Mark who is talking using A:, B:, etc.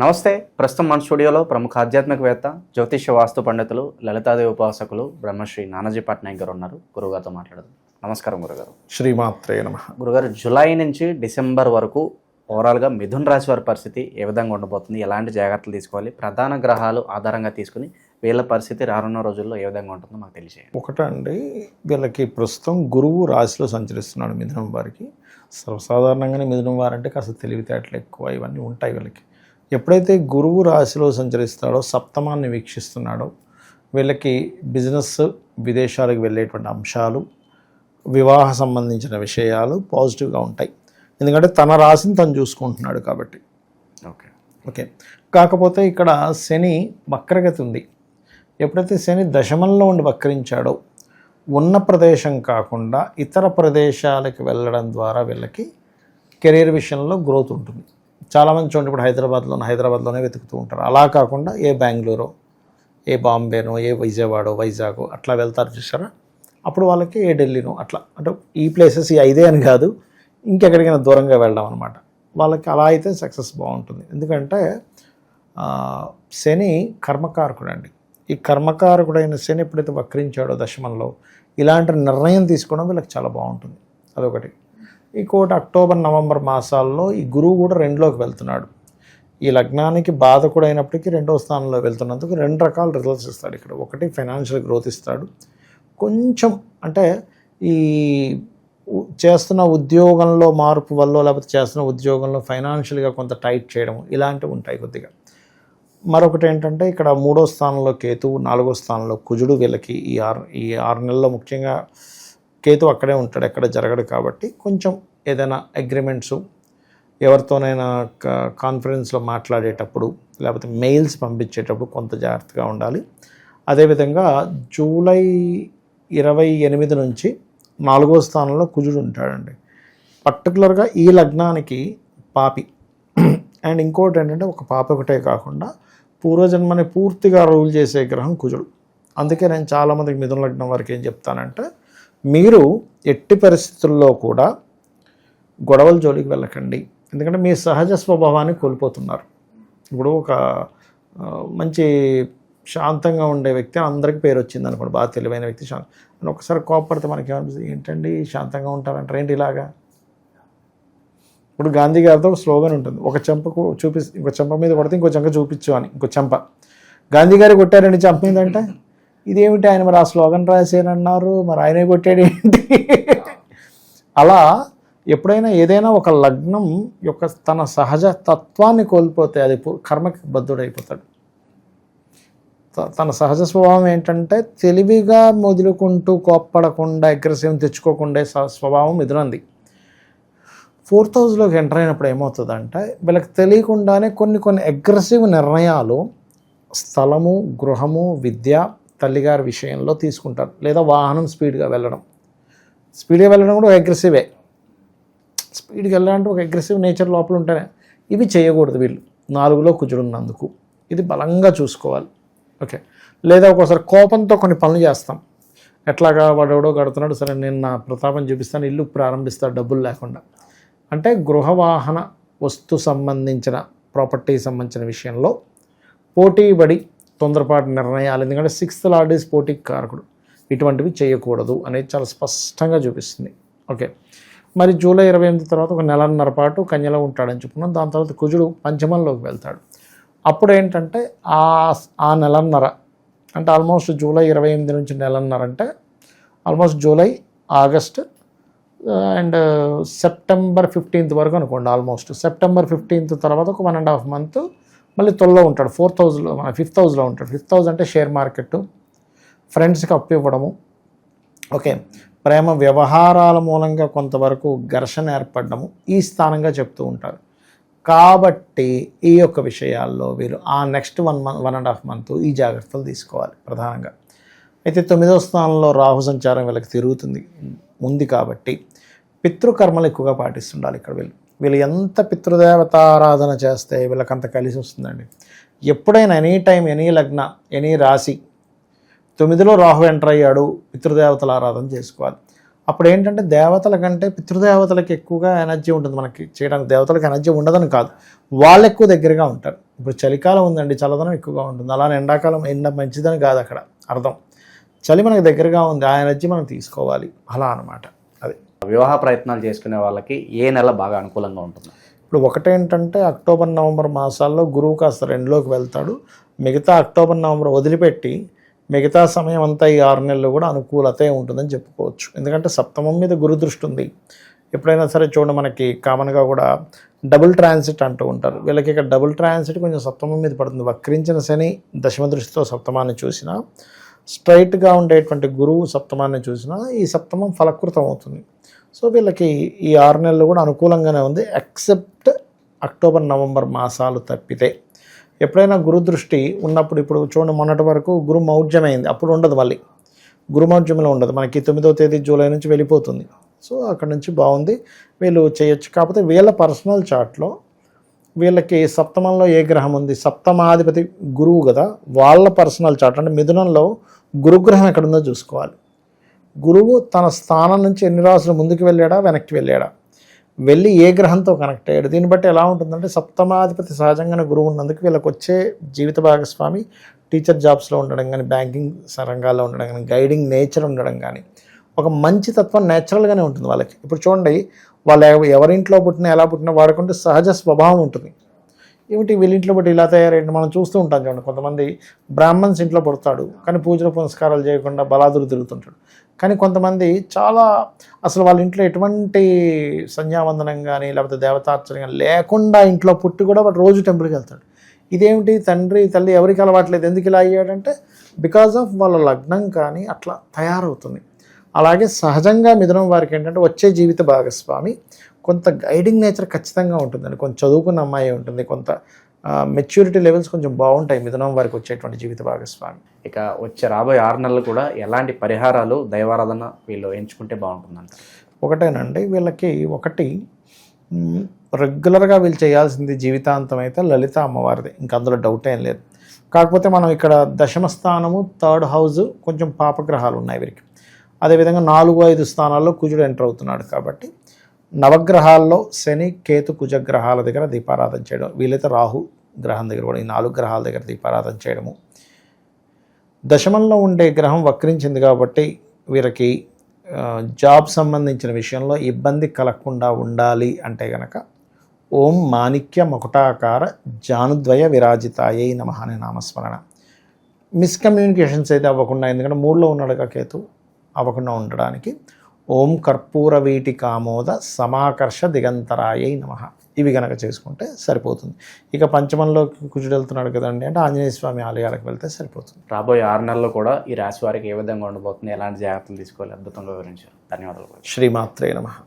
A: నమస్తే. ప్రస్తుతం మన స్టూడియోలో ప్రముఖ ఆధ్యాత్మికవేత్త, జ్యోతిష్య వాస్తు పండితులు, లలితాదేవి ఉపాసకులు బ్రహ్మశ్రీ నానాజీ పట్నాయక్ గారు ఉన్నారు. గురుగారితో మాట్లాడదాం. నమస్కారం గురుగారు.
B: శ్రీమాత్రే నమః.
A: గురుగారు, జూలై నుంచి డిసెంబర్ వరకు ఓవరాల్గా మిథున రాశి వారి పరిస్థితి ఏ విధంగా ఉండబోతుంది, ఎలాంటి జాగ్రత్తలు తీసుకోవాలి, ప్రధాన గ్రహాలు ఆధారంగా తీసుకుని వీళ్ళ పరిస్థితి రానున్న రోజుల్లో ఏ విధంగా ఉంటుందో మాకు తెలియజేయండి.
B: ఒకటండి, వీళ్ళకి ప్రస్తుతం గురువు రాశిలో సంచరిస్తున్నాడు మిథునం వారికి. సర్వసాధారణంగానే మిథునం వారంటే కాస్త తెలివితేటలు ఎక్కువ ఇవన్నీ ఉంటాయి వీళ్ళకి. ఎప్పుడైతే గురువు రాశిలో సంచరిస్తాడో, సప్తమాన్ని వీక్షిస్తున్నాడో, వీళ్ళకి బిజినెస్, విదేశాలకు వెళ్ళేటువంటి అంశాలు, వివాహ సంబంధించిన విషయాలు పాజిటివ్గా ఉంటాయి. ఎందుకంటే తన రాశిని తను చూసుకుంటున్నాడు కాబట్టి. ఓకే. కాకపోతే ఇక్కడ శని వక్రగతి ఉంది. ఎప్పుడైతే శని దశమంలో ఉండి వక్రించాడో, ఉన్న ప్రదేశం కాకుండా ఇతర ప్రదేశాలకు వెళ్ళడం ద్వారా వీళ్ళకి కెరీర్ విషయంలో గ్రోత్ ఉంటుంది. చాలామంది చూడండి, ఇప్పుడు హైదరాబాద్లోనే వెతుకుతూ ఉంటారు. అలా కాకుండా ఏ బెంగళూరు, ఏ బాంబేనో, ఏ వైజాగో అట్లా వెళ్తారు చూసారా. అప్పుడు వాళ్ళకి ఏ ఢిల్లీనో అట్లా, అంటే ఈ ప్లేసెస్ ఈ 5 అని కాదు, ఇంకెక్కడికైనా దూరంగా వెళ్ళడం అనమాట. వాళ్ళకి అలా అయితే సక్సెస్ బాగుంటుంది. ఎందుకంటే శని కర్మకారకుడు అండి. ఈ కర్మకారకుడైన శని ఎప్పుడైతే వక్రించాడో దశమంలో, ఇలాంటి నిర్ణయం తీసుకోవడం వీళ్ళకి చాలా బాగుంటుంది. అదొకటి. ఇంకోటి, అక్టోబర్ నవంబర్ మాసాల్లో ఈ గురువు కూడా 2లోకి వెళ్తున్నాడు. ఈ లగ్నానికి బాధకుడైనప్పటికీ 2వ స్థానంలో వెళ్తున్నందుకు 2 రకాల రిజల్ట్స్ ఇస్తాడు ఇక్కడ. ఒకటి, ఫైనాన్షియల్ గ్రోత్ ఇస్తాడు. కొంచెం అంటే ఈ చేస్తున్న ఉద్యోగంలో మార్పు వల్ల, లేకపోతే చేస్తున్న ఉద్యోగంలో ఫైనాన్షియల్గా కొంత టైట్ చేయడం, ఇలాంటివి ఉంటాయి కొద్దిగా. మరొకటి ఏంటంటే, ఇక్కడ 3వ స్థానంలో కేతువు, 4వ స్థానంలో కుజుడు. వీళ్ళకి ఈ 6 నెలల్లో ముఖ్యంగా కేతు అక్కడే ఉంటాడు, ఎక్కడ జరగడు. కాబట్టి కొంచెం ఏదైనా అగ్రిమెంట్సు, ఎవరితోనైనా కాన్ఫరెన్స్లో మాట్లాడేటప్పుడు, లేకపోతే మెయిల్స్ పంపించేటప్పుడు కొంత జాగ్రత్తగా ఉండాలి. అదేవిధంగా జూలై 28 నుంచి 4వ స్థానంలో కుజుడు ఉంటాడండి. పర్టికులర్గా ఈ లగ్నానికి పాపి. అండ్ ఇంకోటి ఏంటంటే, ఒక పాపి ఒకటే కాకుండా పూర్వజన్మని పూర్తిగా రూల్ చేసే గ్రహం కుజుడు. అందుకే నేను చాలామందికి మిథున లగ్నం వారికి ఏం చెప్తానంటే, మీరు ఎట్టి పరిస్థితుల్లో కూడా గొడవల జోలికి వెళ్ళకండి. ఎందుకంటే మీ సహజ స్వభావాన్ని కోల్పోతున్నారు. ఇప్పుడు ఒక మంచి శాంతంగా ఉండే వ్యక్తి, అందరికీ పేరు వచ్చింది అనుకోండి, బాగా తెలివైన వ్యక్తి అని ఒకసారి కోపడితే మనకి ఏమనిపిస్తుంది, ఏంటండి శాంతంగా ఉంటారంటారు, ఏంటి ఇలాగా. ఇప్పుడు గాంధీ గారితో ఒక స్లోగన్ ఉంటుంది, ఒక చెంపకు ఇంకో చెంప మీద కొడితే ఇంకో చెంప చూపించు అని. ఇంకో చెంప గాంధీ గారు కొట్టారండి చెంప మీద అంటే, ఇదేమిటి ఆయన మరి ఆ స్లోగన్ రాసేనన్నారు, మరి ఆయనే కొట్టాడు ఏంటి. అలా ఎప్పుడైనా ఏదైనా ఒక లగ్నం యొక్క తన సహజ తత్వాన్ని కోల్పోతే అది కర్మకి బద్ధుడైపోతాడు. తన సహజ స్వభావం ఏంటంటే, తెలివిగా మొదలుకుంటూ కోప్పడకుండా అగ్రెసివ్ తెచ్చుకోకుండా స్వభావం మిథునంది. 4th హౌస్లోకి ఎంటర్ అయినప్పుడు ఏమవుతుందంటే, వీళ్ళకి తెలియకుండానే కొన్ని అగ్రెసివ్ నిర్ణయాలు స్థలము, గృహము, విద్య, తల్లిగారి విషయంలో తీసుకుంటారు. లేదా వాహనం స్పీడ్గా వెళ్ళడం కూడా అగ్రెసివే. స్పీడ్గా వెళ్ళాలంటే ఒక అగ్రెసివ్ నేచర్ లోపల ఉంటేనే. ఇవి చేయకూడదు వీళ్ళు 4లో కుజుడున్నందుకు. ఇది బలంగా చూసుకోవాలి. ఓకే. లేదా ఒక్కోసారి కోపంతో కొన్ని పనులు చేస్తాం. ఎట్లాగా, వాడు ఎవడో కడుతున్నాడు, సరే నేను నా ప్రతాపం చూపిస్తాను, ఇల్లు ప్రారంభిస్తాను డబ్బులు లేకుండా. అంటే గృహవాహన వస్తు సంబంధించిన ప్రాపర్టీ సంబంధించిన విషయంలో పోటీపడి తొందరపాటు నిర్ణయాలు, ఎందుకంటే 6th లార్డ్ ఈజ్ పోటీకి కారకుడు, ఇటువంటివి చేయకూడదు అనేది చాలా స్పష్టంగా చూపిస్తుంది. ఓకే. మరి జూలై 28 తర్వాత ఒక 1.5 పాటు కన్యలో ఉంటాడని చెప్పుకున్నాం. దాని తర్వాత కుజుడు పంచమంలోకి వెళ్తాడు. అప్పుడు ఏంటంటే ఆ 1.5 అంటే ఆల్మోస్ట్ జూలై 28 నుంచి 1.5 అంటే almost July, August and September 15th వరకు అనుకోండి. ఆల్మోస్ట్ సెప్టెంబర్ 15th తర్వాత ఒక 1.5 month మళ్ళీ 12లో ఉంటాడు. 4th హౌస్లో, 5th హౌస్లో ఉంటాడు. 5th హౌస్ అంటే షేర్ మార్కెట్, ఫ్రెండ్స్కి అప్పు ఇవ్వడము. ఓకే. ప్రేమ వ్యవహారాల మూలంగా కొంతవరకు ఘర్షణ ఏర్పడము ఈ స్థానంగా చెప్తూ ఉంటారు. కాబట్టి ఈ యొక్క విషయాల్లో వీరు ఆ నెక్స్ట్ 1.5 month ఈ జాగ్రత్తలు తీసుకోవాలి ప్రధానంగా. అయితే 9వ స్థానంలో రాహు సంచారం వీళ్ళకి తిరుగుతుంది ఉంది కాబట్టి పితృకర్మలు ఎక్కువగా పాటిస్తుండాలి ఇక్కడ. వీళ్ళు ఎంత పితృదేవతారాధన చేస్తే వీళ్ళకంత కలిసి వస్తుందండి. ఎప్పుడైనా ఎనీ టైం, ఎనీ లగ్న, ఎనీ రాశి 9లో రాహు ఎంటర్ అయ్యాడు, పితృదేవతల ఆరాధన చేసుకోవాలి. అప్పుడు ఏంటంటే దేవతల కంటే పితృదేవతలకు ఎక్కువగా ఎనర్జీ ఉంటుంది మనకి చేయడానికి. దేవతలకు ఎనర్జీ ఉండదని కాదు, వాళ్ళు ఎక్కువ దగ్గరగా ఉంటారు. ఇప్పుడు చలికాలం ఉందండి, చల్లదనం ఎక్కువగా ఉంటుంది. అలానే ఎండాకాలం ఎండ మంచిదని కాదు అక్కడ అర్థం. చలి మనకు దగ్గరగా ఉంది, ఆ ఎనర్జీ మనం తీసుకోవాలి అలా అనమాట. అది
A: వివాహ ప్రయత్నాలు చేసుకునే వాళ్ళకి ఏ నెల బాగా అనుకూలంగా ఉంటుంది?
B: ఇప్పుడు ఒకటేంటంటే అక్టోబర్ నవంబర్ మాసాల్లో గురువు కాస్త 2లోకి వెళ్తాడు. మిగతా అక్టోబర్ నవంబర్ వదిలిపెట్టి మిగతా సమయం అంతా ఈ 6 నెలలు కూడా అనుకూలతే ఉంటుందని చెప్పుకోవచ్చు. ఎందుకంటే సప్తమం మీద గురు దృష్టి ఉంది. ఎప్పుడైనా సరే చూడండి, మనకి కామన్గా కూడా డబుల్ ట్రాన్సిట్ అంటూ ఉంటారు. వీళ్ళకి ఇక్కడ డబుల్ ట్రాన్సిట్ కొంచెం సప్తమం మీద పడుతుంది. వక్రించిన శని దశమ దృష్టితో సప్తమాన్ని చూసినా, స్ట్రైట్గా ఉండేటువంటి గురువు సప్తమాన్ని చూసినా ఈ సప్తమం ఫలకృతం అవుతుంది. సో వీళ్ళకి ఈ 6 నెలలు కూడా అనుకూలంగానే ఉంది, ఎక్సెప్ట్ అక్టోబర్ నవంబర్ మాసాలు తప్పితే. ఎప్పుడైనా గురు దృష్టి ఉన్నప్పుడు, ఇప్పుడు చూడండి మొన్నటి వరకు గురు మౌఢ్యమైంది, అప్పుడు ఉండదు, మళ్ళీ గురు మౌఢ్యంలో ఉండదు, మనకి 9వ తేదీ జూలై నుంచి వెళ్ళిపోతుంది. సో అక్కడ నుంచి బాగుంది, వీళ్ళు చేయొచ్చు. కాకపోతే వీళ్ళ పర్సనల్ చార్ట్లో వీళ్ళకి సప్తమంలో ఏ గ్రహం ఉంది, సప్తమాధిపతి గురువు కదా, వాళ్ళ పర్సనల్ చార్ట్ అంటే మిథునంలో గురుగ్రహం ఎక్కడుందో చూసుకోవాలి. గురువు తన స్థానం నుంచి ఎన్ని రాసులు ముందుకు వెళ్ళాడా వెనక్కి వెళ్ళాడా, వెళ్ళి ఏ గ్రహంతో కనెక్ట్ అయ్యాడు, దీన్ని బట్టి ఎలా ఉంటుందంటే సప్తమాధిపతి సహజంగానే గురువు ఉన్నందుకు వీళ్ళకి వచ్చే జీవిత భాగస్వామి టీచర్ జాబ్స్లో ఉండడం కానీ, బ్యాంకింగ్ రంగాల్లో ఉండడం కానీ, గైడింగ్ నేచర్ ఉండడం కానీ, ఒక మంచి తత్వం నేచురల్గానే ఉంటుంది వాళ్ళకి. ఇప్పుడు చూడండి, వాళ్ళు ఎవరింట్లో పుట్టినా ఎలా పుట్టినా వాడుకుంటే సహజ స్వభావం ఉంటుంది. ఏమిటి వీళ్ళింట్లో పుట్టి ఇలా తయారైంది మనం చూస్తూ ఉంటాం చూడండి. కొంతమంది బ్రాహ్మణ్స్ ఇంట్లో పుడతాడు కానీ పూజలు పునస్కారాలు చేయకుండా బలాదులు తిరుగుతుంటాడు. కానీ కొంతమంది చాలా అసలు వాళ్ళ ఇంట్లో ఎటువంటి సంధ్యావందనం కానీ లేకపోతే దేవతార్చన కానీ లేకుండా ఇంట్లో పుట్టి కూడా వాడు రోజు టెంపుల్కి వెళ్తాడు. ఇదేమిటి తండ్రి తల్లి ఎవరికి అలవాట్లేదు, ఎందుకు ఇలా అయ్యాడంటే బికాజ్ ఆఫ్ వాళ్ళ లగ్నం కానీ అట్లా తయారవుతుంది. అలాగే సహజంగా మిథునం వారికి ఏంటంటే వచ్చే జీవిత భాగస్వామి కొంత గైడింగ్ నేచర్ ఖచ్చితంగా ఉంటుందండి. కొంచెం చదువుకున్న అమ్మాయి ఉంటుంది, కొంత మెచ్యూరిటీ లెవెల్స్ కొంచెం బాగుంటాయి మిథునం వారికి వచ్చేటువంటి జీవిత భాగస్వామి.
A: ఇక వచ్చే రాబోయే 6 నెలలు కూడా ఎలాంటి పరిహారాలు దైవారాధన వీళ్ళు ఎంచుకుంటే బాగుంటుందంట?
B: ఒకటేనండి, వీళ్ళకి ఒకటి రెగ్యులర్గా వీళ్ళు చేయాల్సింది జీవితాంతం అయితే లలిత అమ్మవారిది, ఇంకా అందులో డౌట్ ఏం లేదు. కాకపోతే మనం ఇక్కడ దశమ స్థానము 3rd హౌస్ కొంచెం పాపగ్రహాలు ఉన్నాయి వీరికి. అదేవిధంగా 4, 5 స్థానాల్లో కుజుడు ఎంటర్ అవుతున్నాడు కాబట్టి నవగ్రహాల్లో శని కేతు కుజ గ్రహాల దగ్గర దీపారాధన చేయడం, వీలైతే రాహు గ్రహం దగ్గర కూడా ఈ 4 గ్రహాల దగ్గర దీపారాధన చేయడము. దశమంలో ఉండే గ్రహం వక్రించింది కాబట్టి వీరికి జాబ్ సంబంధించిన విషయంలో ఇబ్బంది కలగకుండా ఉండాలి అంటే గనక ఓం మాణిక్య మకుటాకార జానుద్వయ విరాజితాయై నమః అనే నామస్మరణ. మిస్కమ్యూనికేషన్స్ అయితే అవ్వకుండా, ఎందుకంటే 3లో ఉన్నాడుగా కేతు, అవ్వకుండా ఉండడానికి ఓం కర్పూర వీటి కామోద సమాకర్ష దిగంతరాయై నమః ఇవి కనుక చేసుకుంటే సరిపోతుంది. ఇక పంచమంలో కుజుడు వెళ్తున్నాడు కదండి అంటే ఆంజనేయ స్వామి ఆలయాలకు వెళ్తే సరిపోతుంది.
A: రాబోయే 6 నెలల్లో కూడా ఈ రాశి వారికి ఏ విధంగా ఉండబోతుంది, ఎలాంటి జాగ్రత్తలు తీసుకోవాలి, అద్భుతంగా వివరించారు. ధన్యవాదాలు.
B: శ్రీమాత్రే నమః.